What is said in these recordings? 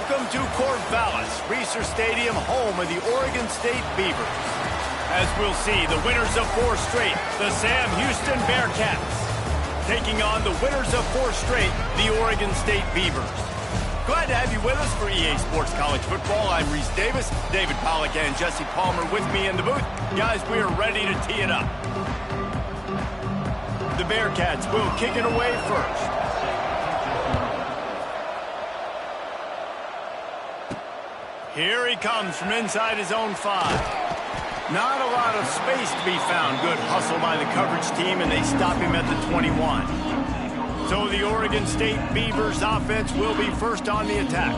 Welcome to Corvallis, Reser Stadium, home of the Oregon State Beavers. As we'll see, the winners of 4 straight, the Sam Houston Bearcats, taking on the winners of 4 straight, the Oregon State Beavers. Glad to have you with us for EA Sports College Football. I'm Reese Davis, David Pollack and Jesse Palmer with me in the booth. Guys, we are ready to tee it up. The Bearcats will kick it away first. Here he comes from inside his own 5. Not a lot of space to be found. Good hustle by the coverage team, and they stop him at the 21. So the Oregon State Beavers offense will be first on the attack.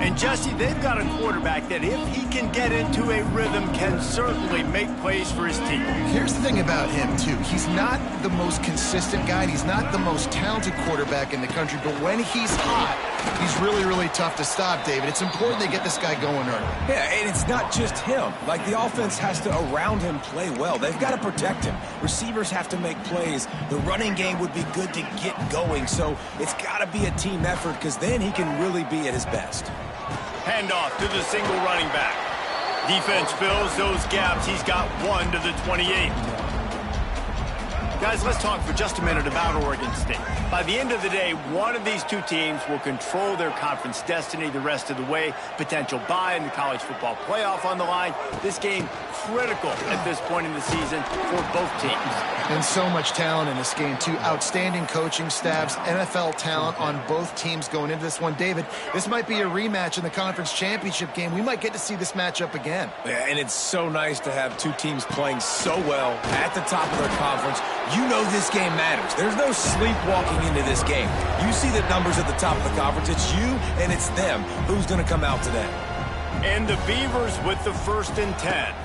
And Jesse, they've got a quarterback that if he can get into a rhythm can certainly make plays for his team. Here's the thing about him, too. He's not the most consistent guy. He's not the most talented quarterback in the country. But when he's hot, he's really, really tough to stop, David. It's important they get this guy going early. Yeah, and it's not just him. Like, the offense has to, around him, play well. They've got to protect him. Receivers have to make plays. The running game would be good to get going. So it's got to be a team effort because then he can really be at his best. Handoff to the single running back. Defense fills those gaps. He's got 1 to the 28. Guys, let's talk for just a minute about Oregon State. By the end of the day, one of these two teams will control their conference destiny the rest of the way. Potential bye in the college football playoff on the line. This game critical at this point in the season for both teams. And so much talent in this game, too. Outstanding coaching staffs, NFL talent on both teams going into this one. David, this might be a rematch in the conference championship game. We might get to see this matchup again. Yeah, and it's so nice to have two teams playing so well at the top of their conference. You know this game matters. There's no sleepwalking into this game. You see the numbers at the top of the conference. It's you and it's them. Who's going to come out today? And the Beavers with the 1st and 10.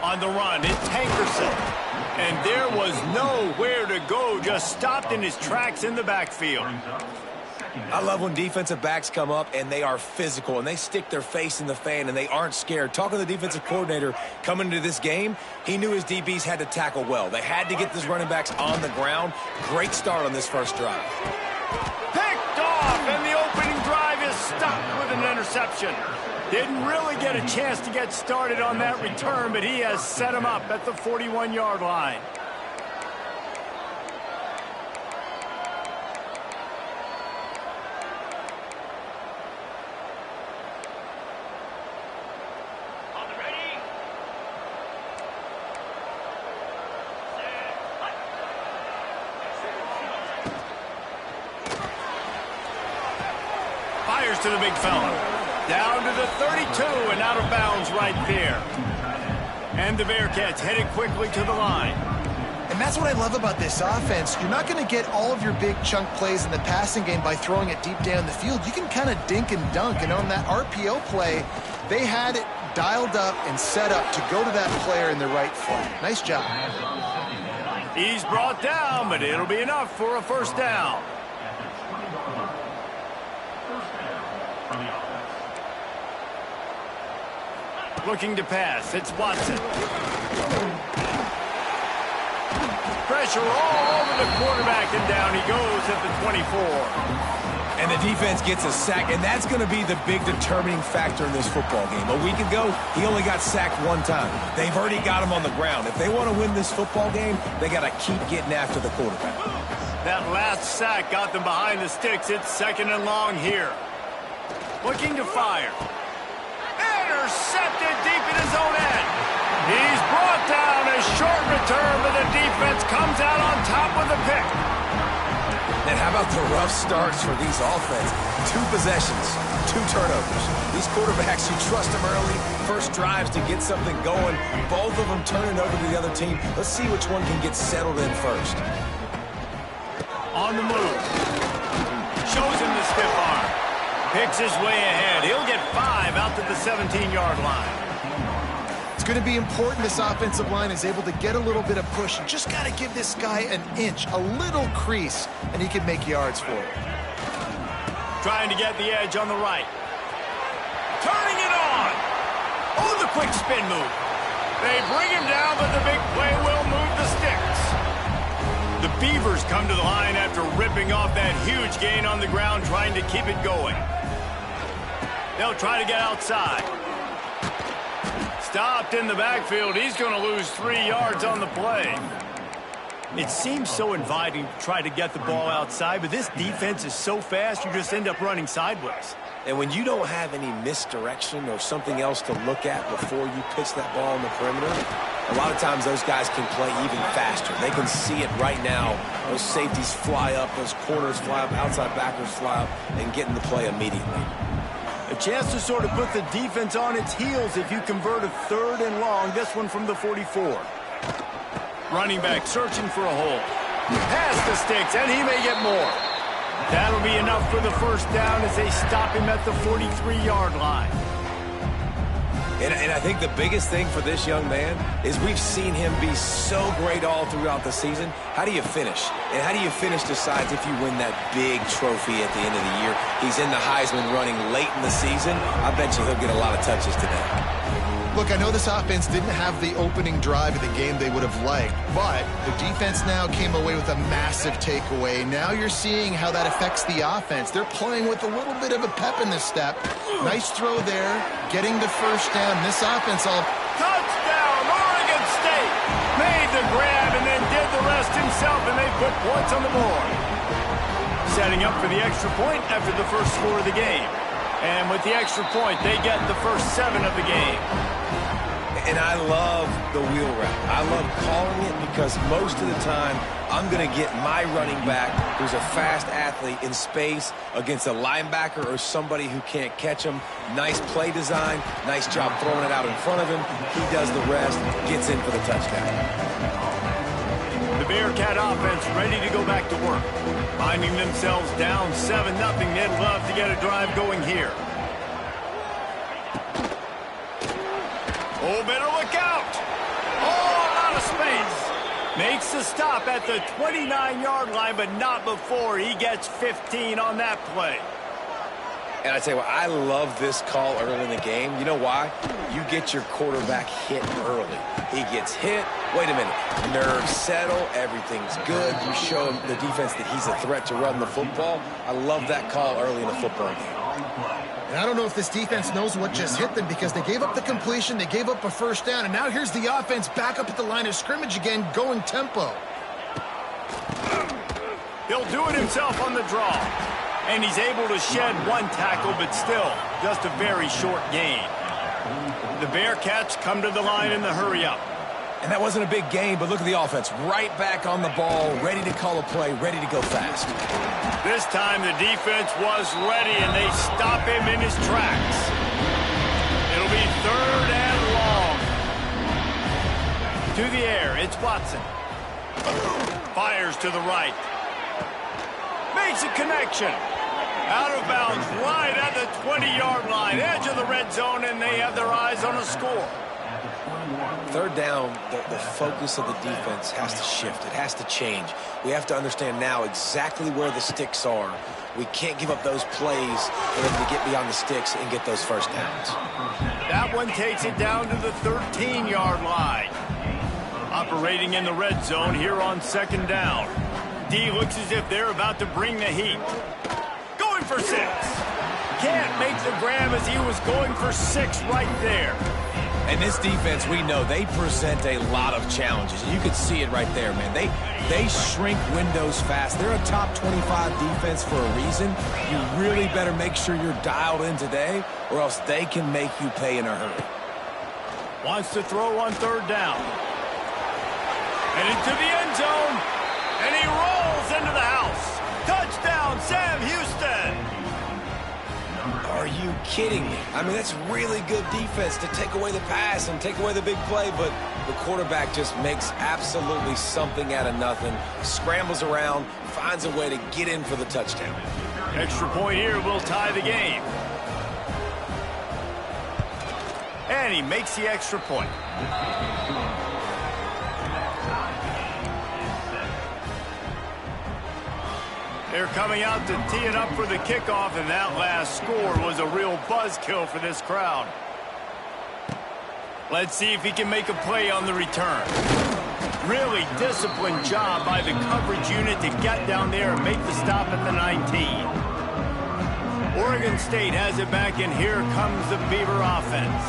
On the run, it's Hankerson. And there was nowhere to go, just stopped in his tracks in the backfield. I love when defensive backs come up and they are physical and they stick their face in the fan and they aren't scared. Talking to the defensive coordinator coming into this game, he knew his DBs had to tackle well. They had to get these running backs on the ground. Great start on this first drive. Picked off, and the opening drive is stopped with an interception. Didn't really get a chance to get started on that return, but he has set him up at the 41-yard line. Fires to the big fella. Down to the 32 and out of bounds right there. And the Bearcats headed quickly to the line. And that's what I love about this offense. You're not going to get all of your big chunk plays in the passing game by throwing it deep down the field. You can kind of dink and dunk. And on that RPO play, they had it dialed up and set up to go to that player in the right foot. Nice job. He's brought down, but it'll be enough for a 1st down. Looking to pass, it's Watson. Pressure all over the quarterback, and down he goes at the 24. And the defense gets a sack, and that's going to be the big determining factor in this football game. A week ago, he only got sacked 1 time. They've already got him on the ground. If they want to win this football game, they got to keep getting after the quarterback. That last sack got them behind the sticks. It's 2nd and long here. Looking to fire. Intercepted deep in his own end. He's brought down. A short return, but the defense comes out on top with a pick. And how about the rough starts for these offense? 2 possessions, 2 turnovers. These quarterbacks, you trust them early, first drives to get something going. Both of them turning over to the other team. Let's see which one can get settled in first. On the move. Shows him the stiff arm. Picks his way ahead. He'll get 5 out to the 17-yard line. It's going to be important this offensive line is able to get a little bit of push. You just got to give this guy an inch, a little crease, and he can make yards for it. Trying to get the edge on the right. Turning it on. Oh, the quick spin move. They bring him down, but the big play will move the sticks. The Beavers come to the line after ripping off that huge gain on the ground, trying to keep it going. They'll try to get outside. Stopped in the backfield. He's going to lose 3 yards on the play. It seems so inviting to try to get the ball outside, but this defense is so fast, you just end up running sideways. And when you don't have any misdirection or something else to look at before you pitch that ball in the perimeter, a lot of times those guys can play even faster. They can see it right now. Those safeties fly up, those corners fly up, outside backers fly up, and get in the play immediately. A chance to sort of put the defense on its heels if you convert a 3rd and long. This one from the 44. Running back searching for a hole. Past the sticks, and he may get more. That'll be enough for the first down as they stop him at the 43-yard line. And I think the biggest thing for this young man is we've seen him be so great all throughout the season. How do you finish? And how do you finish decides if you win that big trophy at the end of the year. He's in the Heisman running late in the season. I bet you he'll get a lot of touches today. Look, I know this offense didn't have the opening drive of the game they would have liked, but the defense now came away with a massive takeaway. Now you're seeing how that affects the offense. They're playing with a little bit of a pep in the step. Nice throw there, getting the first down. This offense all... Touchdown, Oregon State! Made the grab and then did the rest himself, and they put points on the board. Setting up for the extra point after the first score of the game. And with the extra point, they get the first 7 of the game. And I love the wheel route. I love calling it because most of the time, I'm going to get my running back, who's a fast athlete, in space against a linebacker or somebody who can't catch him. Nice play design, nice job throwing it out in front of him. He does the rest, gets in for the touchdown. The Bearcat offense ready to go back to work. Finding themselves down 7-0, they'd love to get a drive going here. Oh, better look out! Oh, out of space. Makes the stop at the 29-yard line, but not before he gets 15 on that play. And I tell you what, I love this call early in the game. You know why? You get your quarterback hit early. He gets hit. Wait a minute. Nerves settle. Everything's good. You show the defense that he's a threat to run the football. I love that call early in the football game. And I don't know if this defense knows what just hit them because they gave up the completion, they gave up a first down, and now here's the offense back up at the line of scrimmage again, going tempo. He'll do it himself on the draw. And he's able to shed 1 tackle, but still, just a very short gain. The Bearcats come to the line in the hurry-up. And that wasn't a big gain, but look at the offense. Right back on the ball, ready to call a play, ready to go fast. This time the defense was ready, and they stop him in his tracks. It'll be 3rd and long. To the air, it's Watson. Fires to the right. Makes a connection. Out of bounds, right at the 20-yard line, edge of the red zone, and they have their eyes on a score. 3rd down, the focus of the defense has to shift. It has to change. We have to understand now exactly where the sticks are. We can't give up those plays for them to get beyond the sticks and get those first downs. That one takes it down to the 13-yard line. Operating in the red zone here on 2nd down. D looks as if they're about to bring the heat. Going for 6. Can't make the grab as he was going for 6 right there. And this defense, we know, they present a lot of challenges. You can see it right there, man. They shrink windows fast. They're a top 25 defense for a reason. You really better make sure you're dialed in today, or else they can make you pay in a hurry. Wants to throw on 3rd down. And into the end zone. And he rolls into the house. Touchdown, Sam Houston. Are you kidding me? I mean, that's really good defense to take away the pass and take away the big play, but the quarterback just makes absolutely something out of nothing, scrambles around, finds a way to get in for the touchdown. Extra point here will tie the game. And he makes the extra point. They're coming out to tee it up for the kickoff, and that last score was a real buzzkill for this crowd. Let's see if he can make a play on the return. Really disciplined job by the coverage unit to get down there and make the stop at the 19. Oregon State has it back, and here comes the Beaver offense.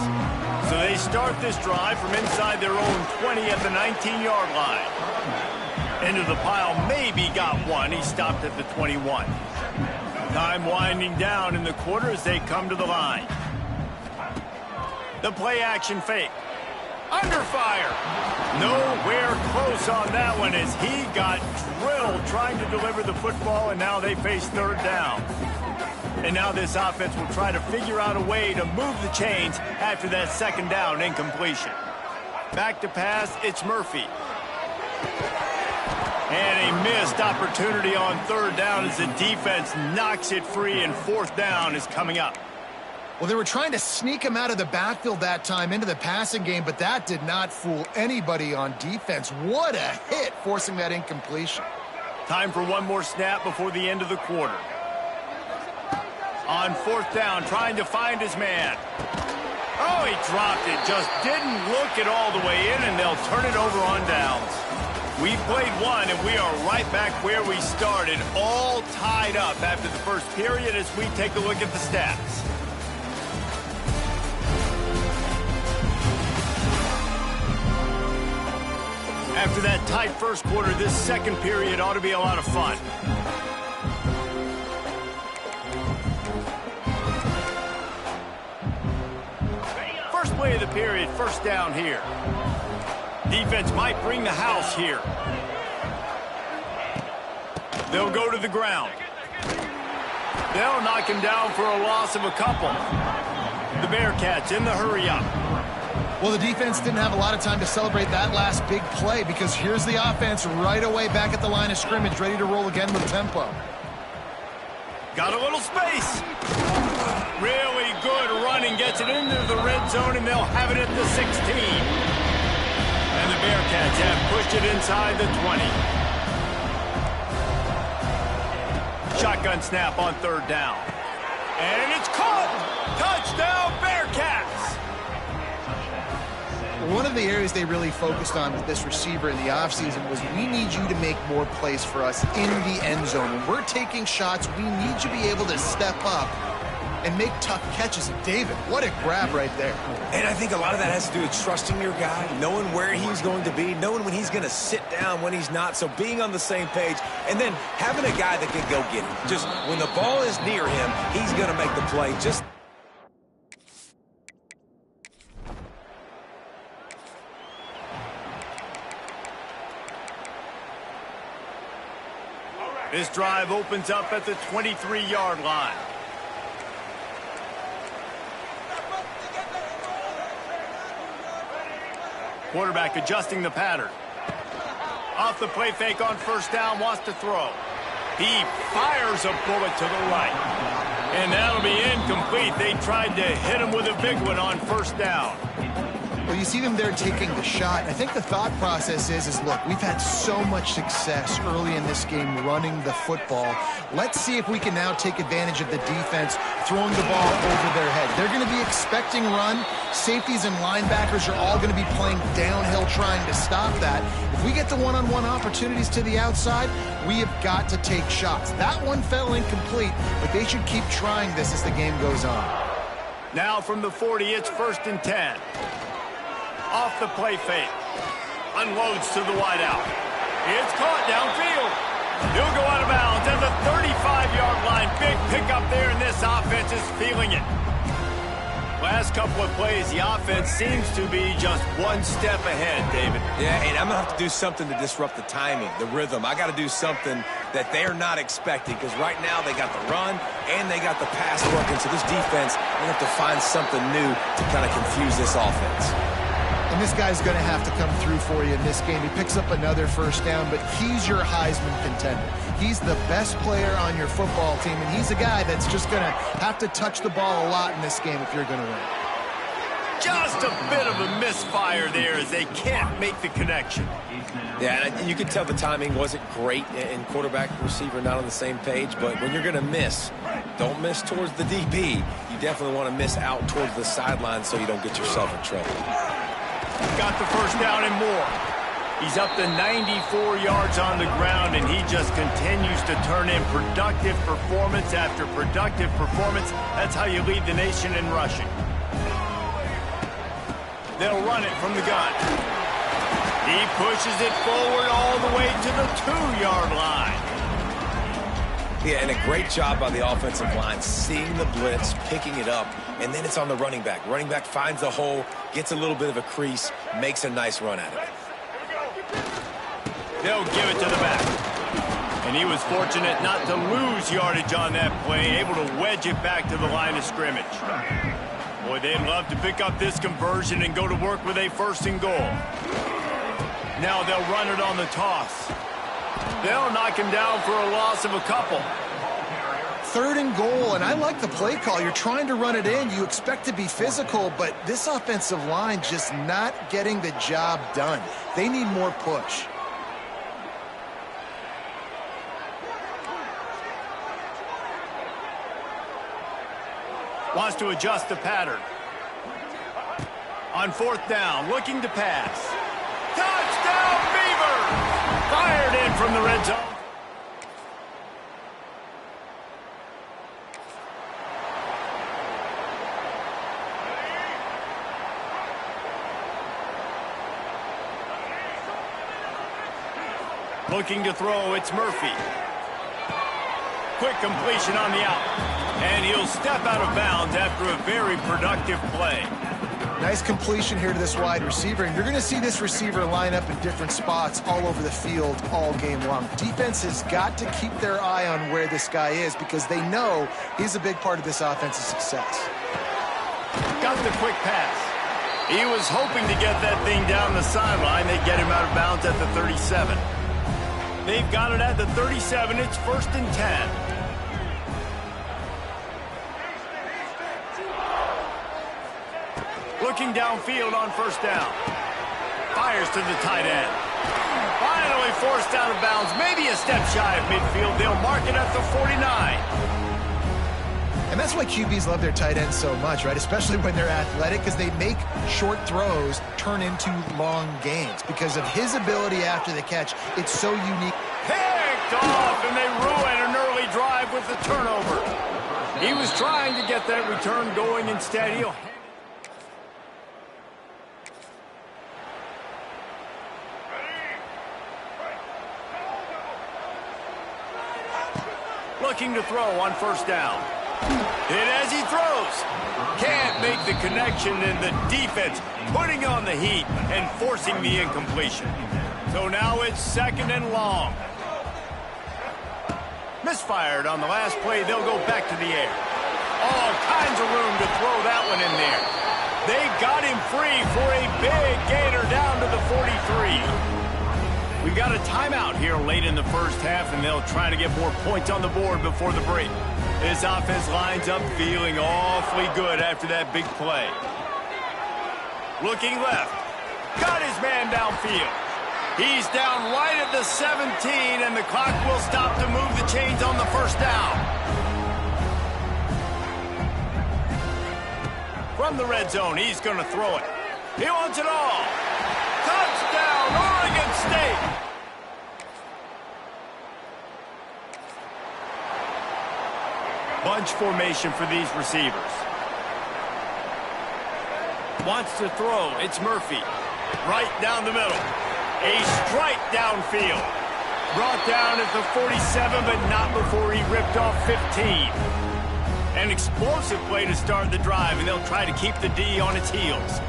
So they start this drive from inside their own 20 at the 19-yard line. Into the pile, maybe got one. He stopped at the 21. Time winding down in the quarter as they come to the line. The play-action fake. Under fire. Nowhere close on that one as he got drilled trying to deliver the football, and now they face third down. And now this offense will try to figure out a way to move the chains after that second down incompletion. Back to pass, it's Murphy. And a missed opportunity on third down as the defense knocks it free, and fourth down is coming up. Well, they were trying to sneak him out of the backfield that time into the passing game, but that did not fool anybody on defense. What a hit, forcing that incompletion. Time for one more snap before the end of the quarter. On fourth down, trying to find his man. Oh, he dropped it. Just didn't look it all the way in, and they'll turn it over on downs. We played one, and we are right back where we started, all tied up after the first period as we take a look at the stats. After that tight first quarter, this second period ought to be a lot of fun. First play of the period, first down here. Defense might bring the house here. They'll go to the ground. They'll knock him down for a loss of a couple. The Bearcats in the hurry-up. Well, the defense didn't have a lot of time to celebrate that last big play because here's the offense right away back at the line of scrimmage, ready to roll again with tempo. Got a little space. Really good running, gets it into the red zone, and they'll have it at the 16. And the Bearcats have pushed it inside the 20. Shotgun snap on third down. And it's caught! Touchdown, Bearcats! One of the areas they really focused on with this receiver in the offseason was we need you to make more plays for us in the end zone. When we're taking shots, we need you to be able to step up and make tough catches. And David, what a grab right there. And I think a lot of that has to do with trusting your guy, knowing where he's going to be, knowing when he's going to sit down, when he's not. So being on the same page, and then having a guy that can go get it. Just when the ball is near him, he's going to make the play. Just this drive opens up at the 23-yard line. Quarterback adjusting the pattern. Off the play fake on first down, wants to throw. He fires a bullet to the right. And that'll be incomplete. They tried to hit him with a big one on first down. Well, you see them there taking the shot. I think the thought process is look, we've had so much success early in this game running the football. Let's see if we can now take advantage of the defense throwing the ball over their head. They're going to be expecting run. Safeties and linebackers are all going to be playing downhill trying to stop that. If we get the one-on-one opportunities to the outside, we have got to take shots. That one fell incomplete, but they should keep trying this as the game goes on. Now from the 40, it's 1st and 10. Off the play fake. Unloads to the wideout. It's caught downfield. He'll go out of bounds at the 35-yard line. Big pickup there, and this offense is feeling it. Last couple of plays, the offense seems to be just one step ahead, David. yeah, and I'm going to have to do something to disrupt the timing, the rhythm. I got to do something that they're not expecting because right now they got the run and they got the pass working. So this defense, they have to find something new to kind of confuse this offense. And this guy's going to have to come through for you in this game. He picks up another first down, but he's your Heisman contender. He's the best player on your football team, and he's a guy that's just going to have to touch the ball a lot in this game if you're going to win. Just a bit of a misfire there as they can't make the connection. Yeah, and you can tell the timing wasn't great and quarterback and receiver not on the same page, but when you're going to miss, don't miss towards the DB. You definitely want to miss out towards the sideline so you don't get yourself in trouble. Got the first down and more. He's up to 94 yards on the ground, and he just continues to turn in productive performance after productive performance. That's how you lead the nation in rushing. They'll run it from the gun. He pushes it forward all the way to the 2-yard line. Yeah, and a great job by the offensive line, seeing the blitz, picking it up, and then it's on the running back. Running back finds the hole, gets a little bit of a crease, makes a nice run at it. They'll give it to the back. And he was fortunate not to lose yardage on that play, able to wedge it back to the line of scrimmage. Boy, they'd love to pick up this conversion and go to work with a 1st and goal. Now they'll run it on the toss. They'll knock him down for a loss of a couple. 3rd and goal, and I like the play call. You're trying to run it in. You expect to be physical, but this offensive line just not getting the job done. They need more push. Wants to adjust the pattern. On 4th down, looking to pass. Touchdown, Beavers! Fired in from the red zone. Looking to throw, it's Murphy. Quick completion on the out. And he'll step out of bounds after a very productive play. Nice completion here to this wide receiver, and you're going to see this receiver line up in different spots all over the field all game long. Defense has got to keep their eye on where this guy is because they know he's a big part of this offense's success. Got the quick pass. He was hoping to get that thing down the sideline. They get him out of bounds at the 37. They've got it at the 37. It's 1st and 10. Looking downfield on 1st down. Fires to the tight end. Finally forced out of bounds. Maybe a step shy of midfield. They'll mark it at the 49. And that's why QBs love their tight ends so much, right? Especially when they're athletic, because they make short throws turn into long gains. Because of his ability after the catch, it's so unique. Picked off, and they ruin an early drive with the turnover. He was trying to get that return going instead. He'll... Looking to throw on 1st down. And as he throws, can't make the connection, and the defense putting on the heat and forcing the incompletion. So now it's 2nd and long. Misfired on the last play. They'll go back to the air. All kinds of room to throw that one in there. They got him free for a big gainer down to the 43. We've got a timeout here late in the 1st half, and they'll try to get more points on the board before the break. This offense lines up feeling awfully good after that big play. Looking left. Got his man downfield. He's down right at the 17, and the clock will stop to move the chains on the 1st down. From the red zone, he's going to throw it. He wants it all. Touchdown, Oregon State! Bunch formation for these receivers. Wants to throw. It's Murphy. Right down the middle. A strike downfield. Brought down at the 47, but not before he ripped off 15. An explosive play to start the drive, and they'll try to keep the D on its heels.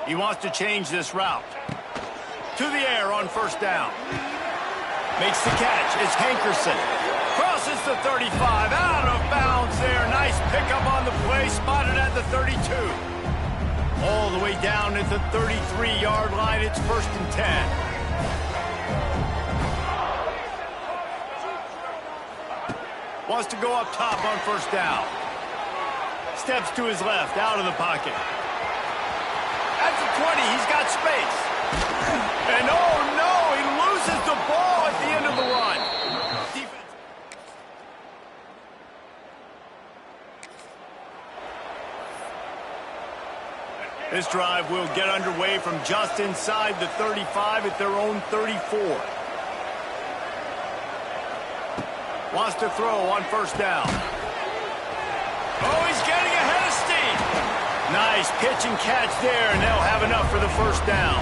He wants to change this route. To the air on 1st down. Makes the catch. It's Hankerson. Crosses the 35. Out of bounds there. Nice pickup on the play. Spotted at the 32. All the way down at the 33-yard line. It's 1st and 10. Wants to go up top on 1st down. Steps to his left. Out of the pocket. At the 20, he's got space. And oh no, he loses the ball at the end of the run. Defense. This drive will get underway from just inside the 35 at their own 34. Wants to throw on first down. Oh, he's getting ahead of steam. Nice pitch and catch there, and they'll have enough for the first down.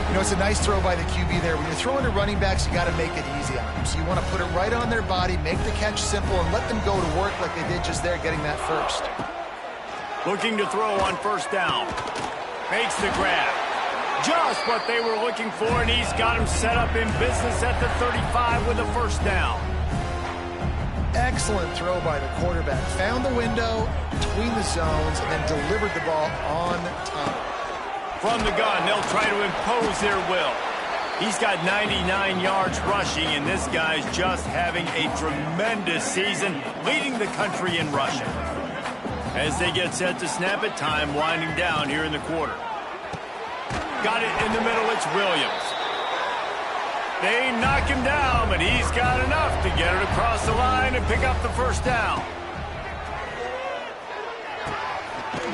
You know, it's a nice throw by the QB there. When you're throwing to running backs, you got to make it easy on them. So you want to put it right on their body, make the catch simple, and let them go to work like they did just there, getting that first. Looking to throw on first down. Makes the grab. Just what they were looking for, and he's got him set up in business at the 35 with a first down. Excellent throw by the quarterback. Found the window between the zones and then delivered the ball on time. From the gun, they'll try to impose their will. He's got 99 yards rushing, and this guy's just having a tremendous season, leading the country in rushing. As they get set to snap it, time winding down here in the quarter. Got it in the middle, it's Williams. They knock him down, but he's got enough to get it across the line and pick up the first down.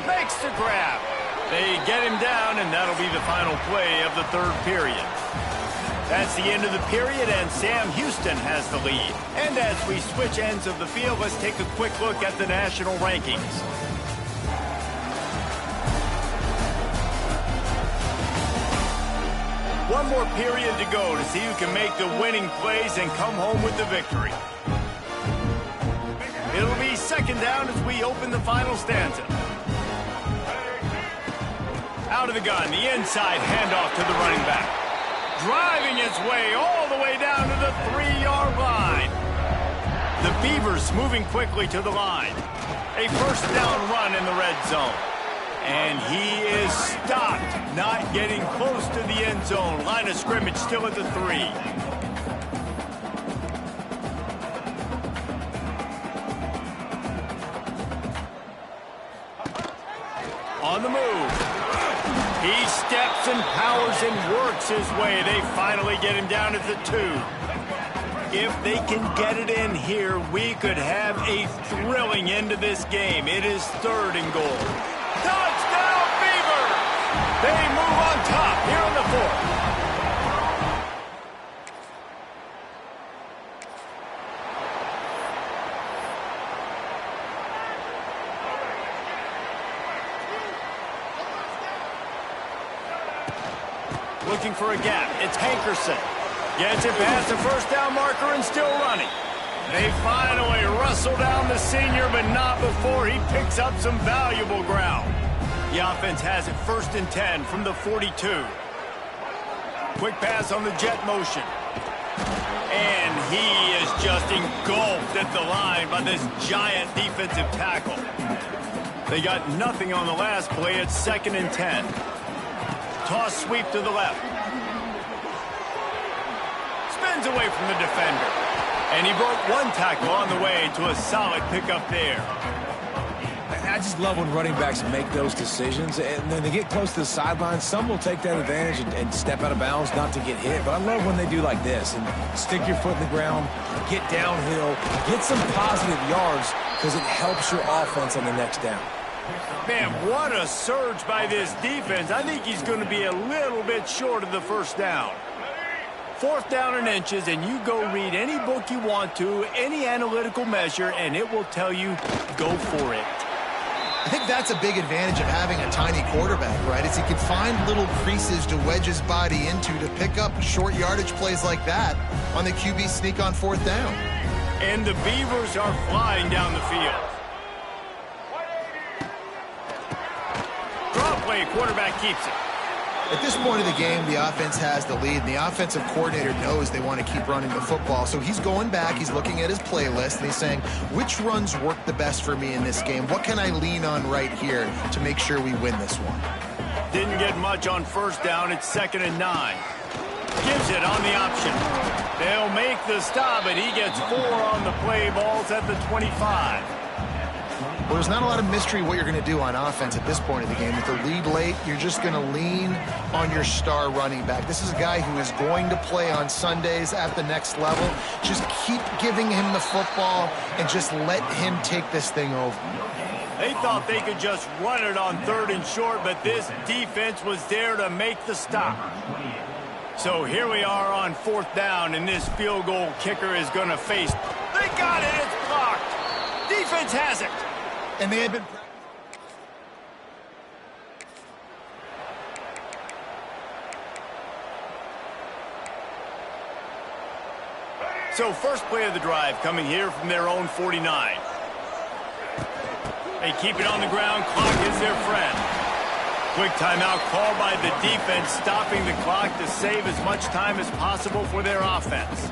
Makes the grab. They get him down, and that'll be the final play of the third period. That's the end of the period, and Sam Houston has the lead. And as we switch ends of the field, let's take a quick look at the national rankings. One more period to go to see who can make the winning plays and come home with the victory. It'll be second down as we open the final stanza. Out of the gun, the inside handoff to the running back. Driving his way all the way down to the 3-yard line. The Beavers moving quickly to the line. A first down run in the red zone. And he is stopped, not getting close to the end zone. Line of scrimmage still at the 3. On the move. He steps and powers and works his way. They finally get him down at the 2. If they can get it in here, we could have a thrilling end to this game. It is 3rd and goal. Touchdown, Beaver! They move on top here in the 4th. Looking for a gap. It's Hankerson. Gets it past the first down marker and still running. They finally wrestle down the senior, but not before he picks up some valuable ground. The offense has it 1st and 10 from the 42. Quick pass on the jet motion. And he is just engulfed at the line by this giant defensive tackle. They got nothing on the last play. It's 2nd and 10. Toss sweep to the left. Spins away from the defender. And he broke one tackle on the way to a solid pickup there. I just love when running backs make those decisions, and then they get close to the sideline. Some will take that advantage and step out of bounds not to get hit, but I love when they do like this and stick your foot in the ground, get downhill, get some positive yards because it helps your offense on the next down. Man, what a surge by this defense. I think he's going to be a little bit short of the first down. 4th down and inches, and you go read any book you want to, any analytical measure, and it will tell you, go for it. I think that's a big advantage of having a tiny quarterback, right? Is he can find little creases to wedge his body into to pick up short yardage plays like that on the QB sneak on 4th down. And the Beavers are flying down the field. Draw play, quarterback keeps it. At this point of the game, the offense has the lead, and the offensive coordinator knows they want to keep running the football. So he's going back, he's looking at his playlist, and he's saying, which runs work the best for me in this game? What can I lean on right here to make sure we win this one? Didn't get much on first down. It's 2nd and 9. Gives it on the option. They'll make the stop, but he gets 4 on the play. Balls at the 25. Well, there's not a lot of mystery what you're going to do on offense at this point of the game. With the lead late, you're just going to lean on your star running back. This is a guy who is going to play on Sundays at the next level. Just keep giving him the football and just let him take this thing over. They thought they could just run it on 3rd and short, but this defense was there to make the stop. So here we are on 4th down, and this field goal kicker is going to face. They got it. It's blocked. Defense has it. And they had been... So first play of the drive coming here from their own 49. They keep it on the ground. Clock is their friend. Quick timeout called by the defense, stopping the clock to save as much time as possible for their offense.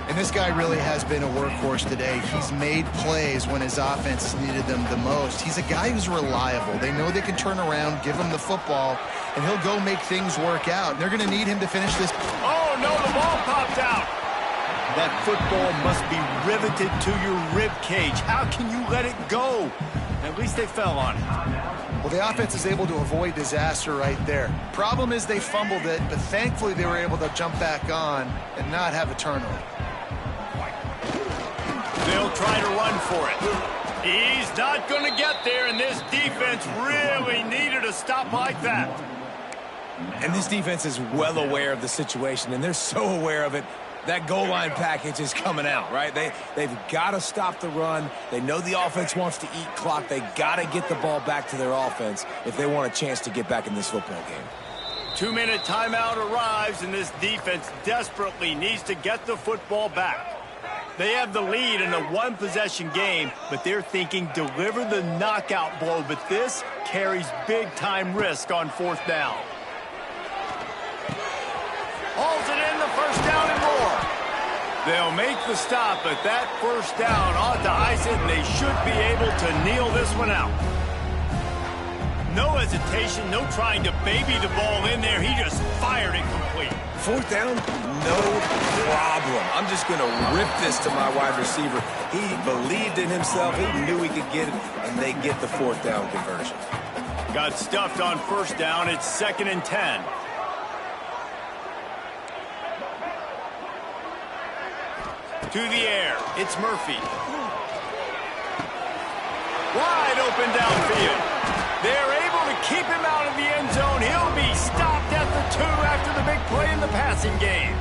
And this guy really has been a workhorse today. He's made plays when his offense has needed them the most. He's a guy who's reliable. They know they can turn around, give him the football, and he'll go make things work out. They're going to need him to finish this. Oh, no, the ball popped out. That football must be riveted to your rib cage. How can you let it go? At least they fell on it. Well, the offense is able to avoid disaster right there. Problem is they fumbled it, but thankfully they were able to jump back on and not have a turnover. They'll try to run for it. He's not going to get there, and this defense really needed a stop like that. And this defense is well aware of the situation, and they're so aware of it. That goal line package is coming out, right? They've got to stop the run. They know the offense wants to eat clock. They got to get the ball back to their offense if they want a chance to get back in this football game. 2-minute timeout arrives, and this defense desperately needs to get the football back. They have the lead in a one-possession game, but they're thinking deliver the knockout blow, but this carries big-time risk on 4th down. Hauls it in, the 1st down and more. They'll make the stop, but that 1st down ought to ice it, and they should be able to kneel this one out. No hesitation, no trying to baby the ball in there. He just fired it complete. 4th down, no problem. I'm just going to rip this to my wide receiver. He believed in himself. He knew he could get it, and they get the 4th down conversion. Got stuffed on 1st down. It's 2nd and 10. To the air, it's Murphy. Wide open downfield. They're able to keep him out of the end zone. He'll be stopped at the 2 after the big play in the passing game.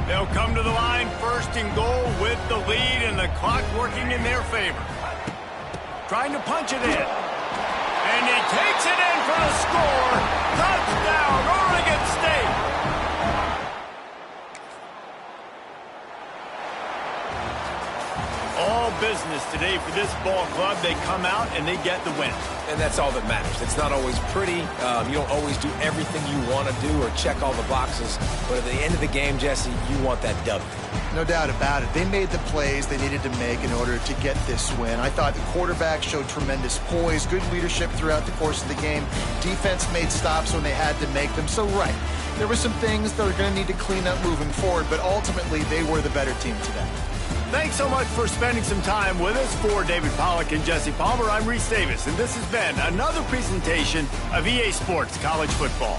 They'll come to the line 1st and goal with the lead and the clock working in their favor. Trying to punch it in. And he takes it in for the score. Touchdown, Oregon State. All business today for this ball club. They come out and they get the win. And that's all that matters. It's not always pretty. You don't always do everything you want to do or check all the boxes. But at the end of the game, Jesse, you want that W. No doubt about it. They made the plays they needed to make in order to get this win. I thought the quarterback showed tremendous poise, good leadership throughout the course of the game. Defense made stops when they had to make them. So, right, there were some things that are going to need to clean up moving forward, but ultimately they were the better team today. Thanks so much for spending some time with us. For David Pollack and Jesse Palmer, I'm Reese Davis, and this has been another presentation of EA Sports College Football.